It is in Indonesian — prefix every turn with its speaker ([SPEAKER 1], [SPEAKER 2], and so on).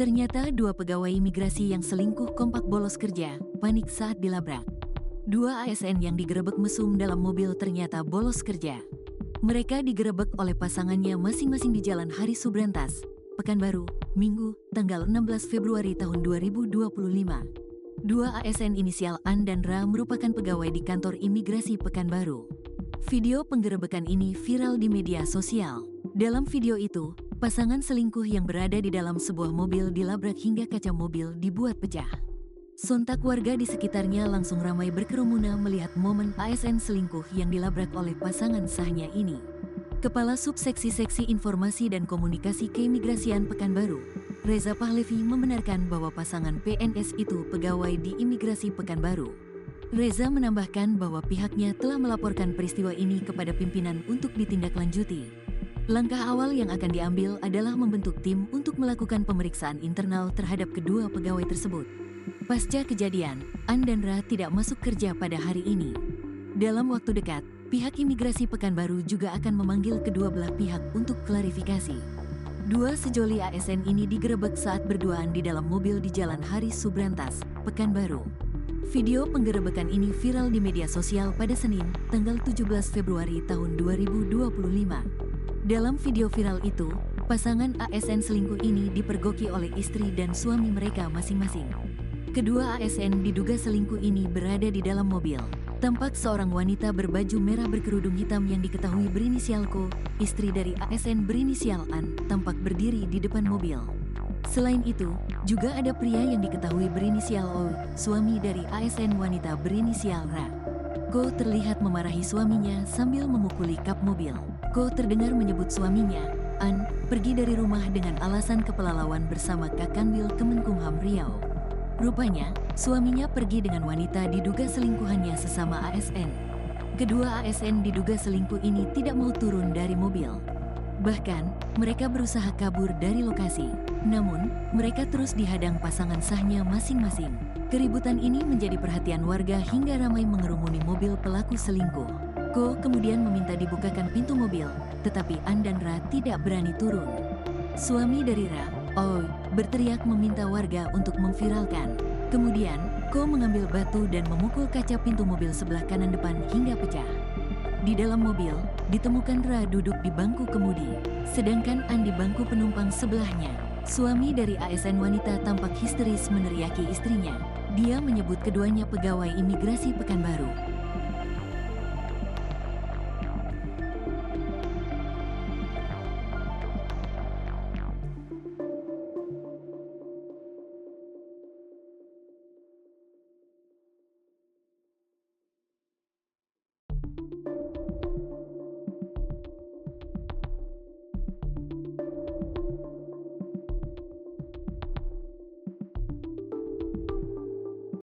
[SPEAKER 1] Ternyata dua pegawai imigrasi yang selingkuh kompak bolos kerja, panik saat dilabrak. Dua ASN yang digerebek mesum dalam mobil ternyata bolos kerja. Mereka digerebek oleh pasangannya masing-masing di Jalan Hari Subrantas, Pekanbaru, Minggu, tanggal 16 Februari tahun 2025. Dua ASN inisial An dan Ra merupakan pegawai di kantor imigrasi Pekanbaru. Video penggerebekan ini viral di media sosial. Dalam video itu, pasangan selingkuh yang berada di dalam sebuah mobil dilabrak hingga kaca mobil dibuat pecah. Sontak warga di sekitarnya langsung ramai berkerumun melihat momen ASN selingkuh yang dilabrak oleh pasangan sahnya ini. Kepala Subseksi Seksi Informasi dan Komunikasi Keimigrasian Pekanbaru, Reza Pahlevi membenarkan bahwa pasangan PNS itu pegawai di Imigrasi Pekanbaru. Reza menambahkan bahwa pihaknya telah melaporkan peristiwa ini kepada pimpinan untuk ditindaklanjuti. Langkah awal yang akan diambil adalah membentuk tim untuk melakukan pemeriksaan internal terhadap kedua pegawai tersebut. Pasca kejadian, An dan Ra tidak masuk kerja pada hari ini. Dalam waktu dekat, pihak imigrasi Pekanbaru juga akan memanggil kedua belah pihak untuk klarifikasi. Dua sejoli ASN ini digerebek saat berduaan di dalam mobil di Jalan Hari Subrantas, Pekanbaru. Video penggerebekan ini viral di media sosial pada Senin, tanggal 17 Februari tahun 2025. Dalam video viral itu, pasangan ASN selingkuh ini dipergoki oleh istri dan suami mereka masing-masing. Kedua ASN diduga selingkuh ini berada di dalam mobil. Tampak seorang wanita berbaju merah berkerudung hitam yang diketahui berinisial Ko, istri dari ASN berinisial An, tampak berdiri di depan mobil. Selain itu, juga ada pria yang diketahui berinisial O, suami dari ASN wanita berinisial Ra. Ko terlihat memarahi suaminya sambil memukuli kap mobil. Ko terdengar menyebut suaminya, An, pergi dari rumah dengan alasan kepelalawan bersama Kakanwil Kemenkumham Riau. Rupanya, suaminya pergi dengan wanita diduga selingkuhannya sesama ASN. Kedua ASN diduga selingkuh ini tidak mau turun dari mobil. Bahkan, mereka berusaha kabur dari lokasi. Namun, mereka terus dihadang pasangan sahnya masing-masing. Keributan ini menjadi perhatian warga hingga ramai mengerumuni mobil pelaku selingkuh. Ko kemudian meminta dibukakan pintu mobil, tetapi An dan Ra tidak berani turun. Suami dari Ra, Oi, berteriak meminta warga untuk memviralkan. Kemudian, Ko mengambil batu dan memukul kaca pintu mobil sebelah kanan depan hingga pecah. Di dalam mobil, ditemukan Ra duduk di bangku kemudi, sedangkan An di bangku penumpang sebelahnya. Suami dari ASN wanita tampak histeris meneriaki istrinya. Dia menyebut keduanya pegawai imigrasi Pekanbaru.